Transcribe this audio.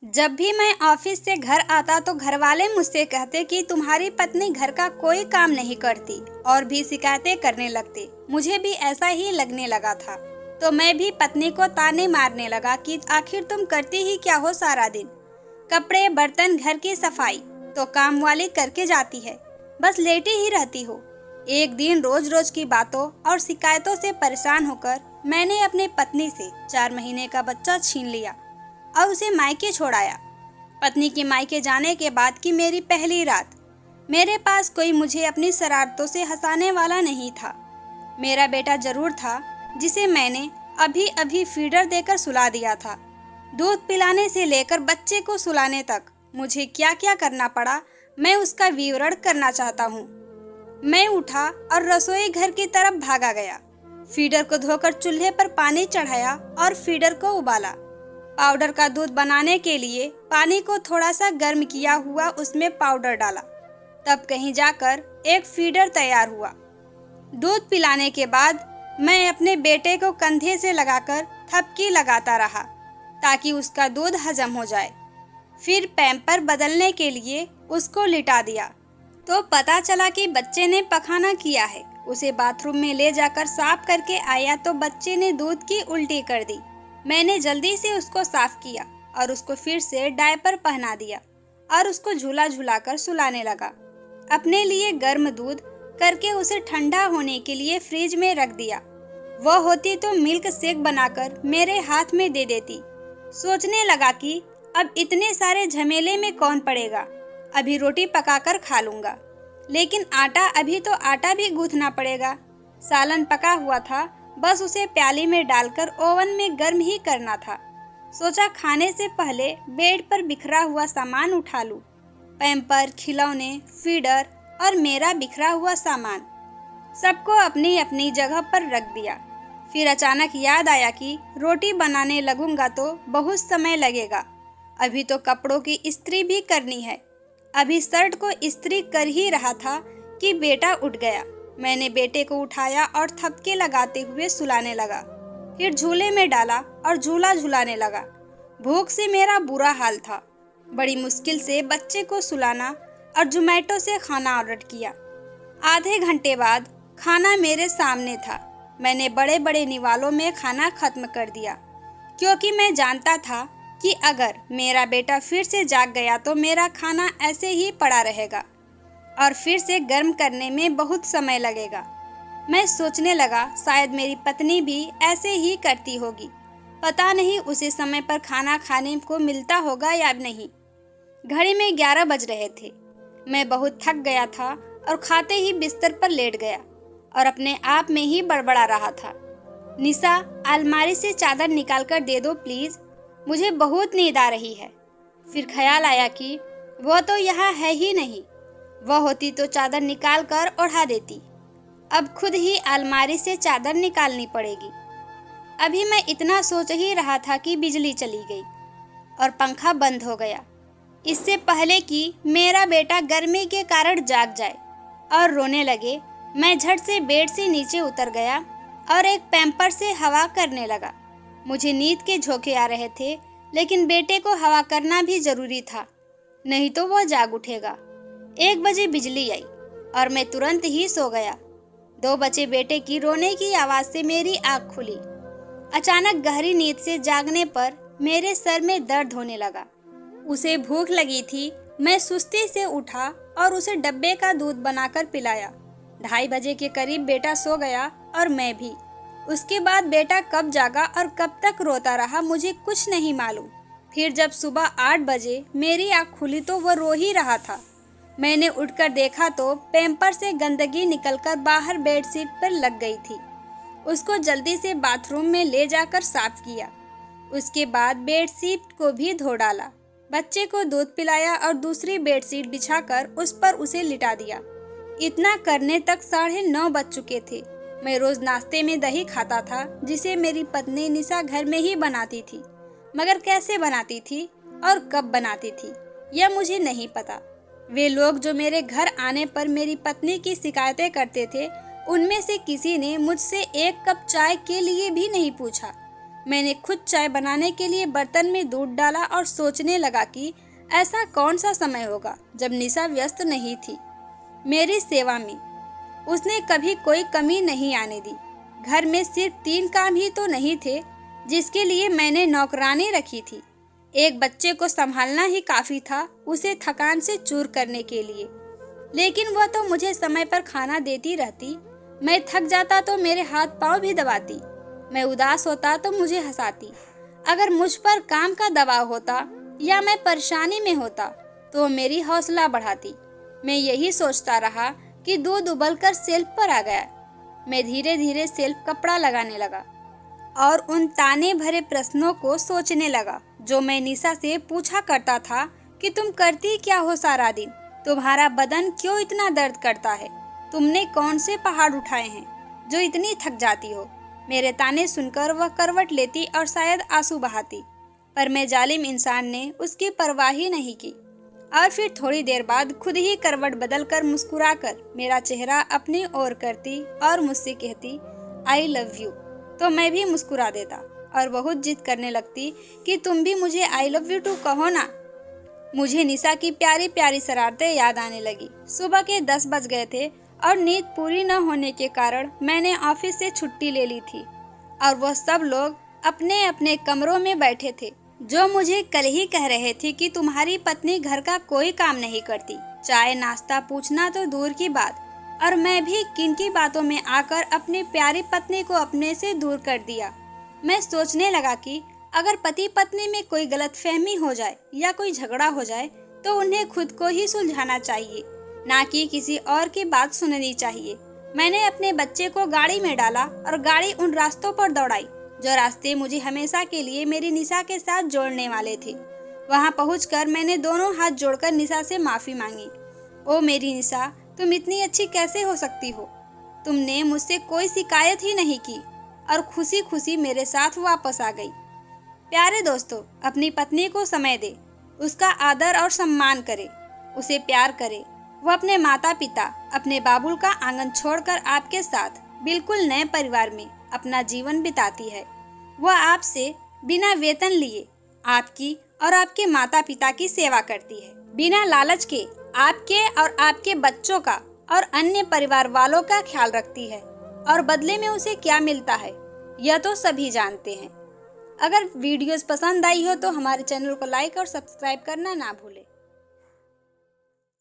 जब भी मैं ऑफिस से घर आता तो घरवाले मुझसे कहते कि तुम्हारी पत्नी घर का कोई काम नहीं करती और भी शिकायतें करने लगती। मुझे भी ऐसा ही लगने लगा था, तो मैं भी पत्नी को ताने मारने लगा कि आखिर तुम करती ही क्या हो सारा दिन। कपड़े, बर्तन, घर की सफाई तो काम वाली करके जाती है, बस लेटी ही रहती हो। एक दिन रोज रोज की बातों और शिकायतों से परेशान होकर मैंने अपने पत्नी से 4 महीने का बच्चा छीन लिया और उसे मायके छोड़ाया। पत्नी के मायके जाने के बाद की मेरी पहली रात। मेरे पास कोई मुझे अपनी शरारतों से हंसाने वाला नहीं था। मेरा बेटा जरूर था, जिसे मैंने अभी अभी फीडर देकर सुला दिया था। दूध पिलाने से लेकर बच्चे को सुलाने तक मुझे क्या क्या करना पड़ा, मैं उसका विवरण करना चाहता हूँ। मैं उठा और रसोई घर की तरफ भागा गया। फीडर को धोकर चूल्हे पर पानी चढ़ाया और फीडर को उबाला। पाउडर का दूध बनाने के लिए पानी को थोड़ा सा गर्म किया हुआ उसमें पाउडर डाला, तब कहीं जाकर एक फीडर तैयार हुआ। दूध पिलाने के बाद मैं अपने बेटे को कंधे से लगाकर थपकी लगाता रहा ताकि उसका दूध हजम हो जाए। फिर पैम्पर बदलने के लिए उसको लिटा दिया तो पता चला कि बच्चे ने पखाना किया है। उसे बाथरूम में ले जाकर साफ करके आया तो बच्चे ने दूध की उल्टी कर दी। मैंने जल्दी से उसको साफ किया और उसको फिर से डायपर पहना दिया और उसको झूला झुलाकर सुलाने लगा। अपने लिए गर्म दूध करके उसे ठंडा होने के लिए फ्रिज में रख दिया। वह होती तो मिल्क शेक बनाकर मेरे हाथ में दे देती। सोचने लगा कि अब इतने सारे झमेले में कौन पड़ेगा, अभी रोटी पकाकर खा लूंगा। लेकिन अभी तो आटा भी गूंथना पड़ेगा। सालन पका हुआ था, बस उसे प्याली में डालकर ओवन में गर्म ही करना था। सोचा खाने से पहले बेड पर बिखरा हुआ सामान उठा लूं। पैम्पर, खिलौने, फीडर और मेरा बिखरा हुआ सामान सबको अपनी अपनी जगह पर रख दिया। फिर अचानक याद आया कि रोटी बनाने लगूंगा तो बहुत समय लगेगा। अभी तो कपड़ों की इस्त्री भी करनी है। अभी शर्ट को इस्त्री कर ही रहा था कि बेटा उठ गया। मैंने बेटे को उठाया और थपके लगाते हुए सुलाने लगा। फिर झूले में डाला और झूला झुलाने लगा। भूख से मेरा बुरा हाल था। बड़ी मुश्किल से बच्चे को सुलाना और जोमेटो से खाना ऑर्डर किया। आधे घंटे बाद खाना मेरे सामने था। मैंने बड़े बड़े निवालों में खाना खत्म कर दिया, क्योंकि मैं जानता था कि अगर मेरा बेटा फिर से जाग गया तो मेरा खाना ऐसे ही पड़ा रहेगा और फिर से गर्म करने में बहुत समय लगेगा। मैं सोचने लगा शायद मेरी पत्नी भी ऐसे ही करती होगी। पता नहीं उसे समय पर खाना खाने को मिलता होगा या नहीं। घड़ी में 11 बज रहे थे। मैं बहुत थक गया था और खाते ही बिस्तर पर लेट गया और अपने आप में ही बड़बड़ा रहा था। निशा, अलमारी से चादर निकाल कर दे दो प्लीज, मुझे बहुत नींद आ रही है। फिर ख्याल आया कि वो तो यहाँ है ही नहीं। वह होती तो चादर निकाल कर ओढ़ा देती। अब खुद ही अलमारी से चादर निकालनी पड़ेगी। अभी मैं इतना सोच ही रहा था कि बिजली चली गई और पंखा बंद हो गया। इससे पहले कि मेरा बेटा गर्मी के कारण जाग जाए और रोने लगे, मैं झट से बेड से नीचे उतर गया और एक पैम्पर से हवा करने लगा। मुझे नींद के झोंके आ रहे थे, लेकिन बेटे को हवा करना भी जरूरी था, नहीं तो वह जाग उठेगा। 1 बजे बिजली आई और मैं तुरंत ही सो गया। 2 बजे बेटे की रोने की आवाज से मेरी आँख खुली। अचानक गहरी नींद से जागने पर मेरे सर में दर्द होने लगा। उसे भूख लगी थी। मैं सुस्ती से उठा और उसे डब्बे का दूध बनाकर पिलाया। 2:30 बजे के करीब बेटा सो गया और मैं भी। उसके बाद बेटा कब जागा और कब तक रोता रहा मुझे कुछ नहीं मालूम। फिर जब सुबह 8 बजे मेरी आँख खुली तो वह रो ही रहा था। मैंने उठकर देखा तो पैम्पर से गंदगी निकलकर बाहर बेडशीट पर लग गई थी। उसको जल्दी से बाथरूम में ले जाकर साफ किया। उसके बाद बेडशीट को भी धो डाला। बच्चे को दूध पिलाया और दूसरी बेडशीट बिछाकर उस पर उसे लिटा दिया। इतना करने तक 9:30 बज चुके थे। मैं रोज नाश्ते में दही खाता था, जिसे मेरी पत्नी निशा घर में ही बनाती थी, मगर कैसे बनाती थी और कब बनाती थी यह मुझे नहीं पता। वे लोग जो मेरे घर आने पर मेरी पत्नी की शिकायतें करते थे, उनमें से किसी ने मुझसे 1 कप चाय के लिए भी नहीं पूछा। मैंने खुद चाय बनाने के लिए बर्तन में दूध डाला और सोचने लगा कि ऐसा कौन सा समय होगा जब निशा व्यस्त नहीं थी मेरी सेवा में। उसने कभी कोई कमी नहीं आने दी। घर में सिर्फ 3 काम ही तो नहीं थे जिसके लिए मैंने नौकरानी रखी थी। एक बच्चे को संभालना ही काफी था उसे थकान से चूर करने के लिए, लेकिन वह तो मुझे समय पर खाना देती रहती। मैं थक जाता तो मेरे हाथ पांव भी दबाती, मैं उदास होता तो मुझे हंसाती। अगर मुझ पर काम का दबाव होता या मैं परेशानी में होता तो मेरी हौसला बढ़ाती। मैं यही सोचता रहा कि दूध उबलकर सेल्फ पर आ गया। मैं धीरे धीरे सेल्फ कपड़ा लगाने लगा और उन ताने भरे प्रश्नों को सोचने लगा जो मैं निशा से पूछा करता था कि तुम करती क्या हो सारा दिन, तुम्हारा बदन क्यों इतना दर्द करता है, तुमने कौन से पहाड़ उठाए हैं जो इतनी थक जाती हो। मेरे ताने सुनकर वह करवट लेती और शायद आंसू बहाती, पर मैं जालिम इंसान ने उसकी परवाह ही नहीं की। और फिर थोड़ी देर बाद खुद ही करवट बदलकर मुस्कुराकर मेरा चेहरा अपनी ओर करती और मुझसे कहती आई लव यू, तो मैं भी मुस्कुरा देता और बहुत जिद करने लगती कि तुम भी मुझे आई लव यू टू कहो ना। मुझे निशा की प्यारी प्यारी शरारतें याद आने लगी। सुबह के 10 बज गए थे और नींद पूरी न होने के कारण मैंने ऑफिस से छुट्टी ले ली थी और वह सब लोग अपने अपने कमरों में बैठे थे जो मुझे कल ही कह रहे थे कि तुम्हारी पत्नी घर का कोई काम नहीं करती, चाय नाश्ता पूछना तो दूर की बात। और मैं भी किनकी बातों में आकर अपनी प्यारी पत्नी को अपने से दूर कर दिया। मैं सोचने लगा कि अगर पति पत्नी में कोई गलतफहमी हो जाए या कोई झगड़ा हो जाए तो उन्हें खुद को ही सुलझाना चाहिए, ना कि किसी और की बात सुननी चाहिए। मैंने अपने बच्चे को गाड़ी में डाला और गाड़ी उन रास्तों पर दौड़ाई जो रास्ते मुझे हमेशा के लिए मेरी निशा के साथ जोड़ने वाले थे। वहां पहुंचकर मैंने दोनों हाथ जोड़कर निशा से माफी मांगी। ओ मेरी निशा, तुम इतनी अच्छी कैसे हो सकती हो? तुमने मुझसे कोई शिकायत ही नहीं की और खुशी खुशी मेरे साथ वापस आ गई। प्यारे दोस्तों, अपनी पत्नी को समय दे, उसका आदर और सम्मान करे, उसे प्यार करे। वह अपने माता पिता, अपने बाबुल का आंगन छोड़कर आपके साथ बिल्कुल नए परिवार में अपना जीवन बिताती है। वह आपसे बिना वेतन लिए आपकी और आपके माता पिता की सेवा करती है, बिना लालच के आपके और आपके बच्चों का और अन्य परिवार वालों का ख्याल रखती है। और बदले में उसे क्या मिलता है यह तो सभी जानते हैं। अगर वीडियोस पसंद आई हो तो हमारे चैनल को लाइक और सब्सक्राइब करना ना भूलें।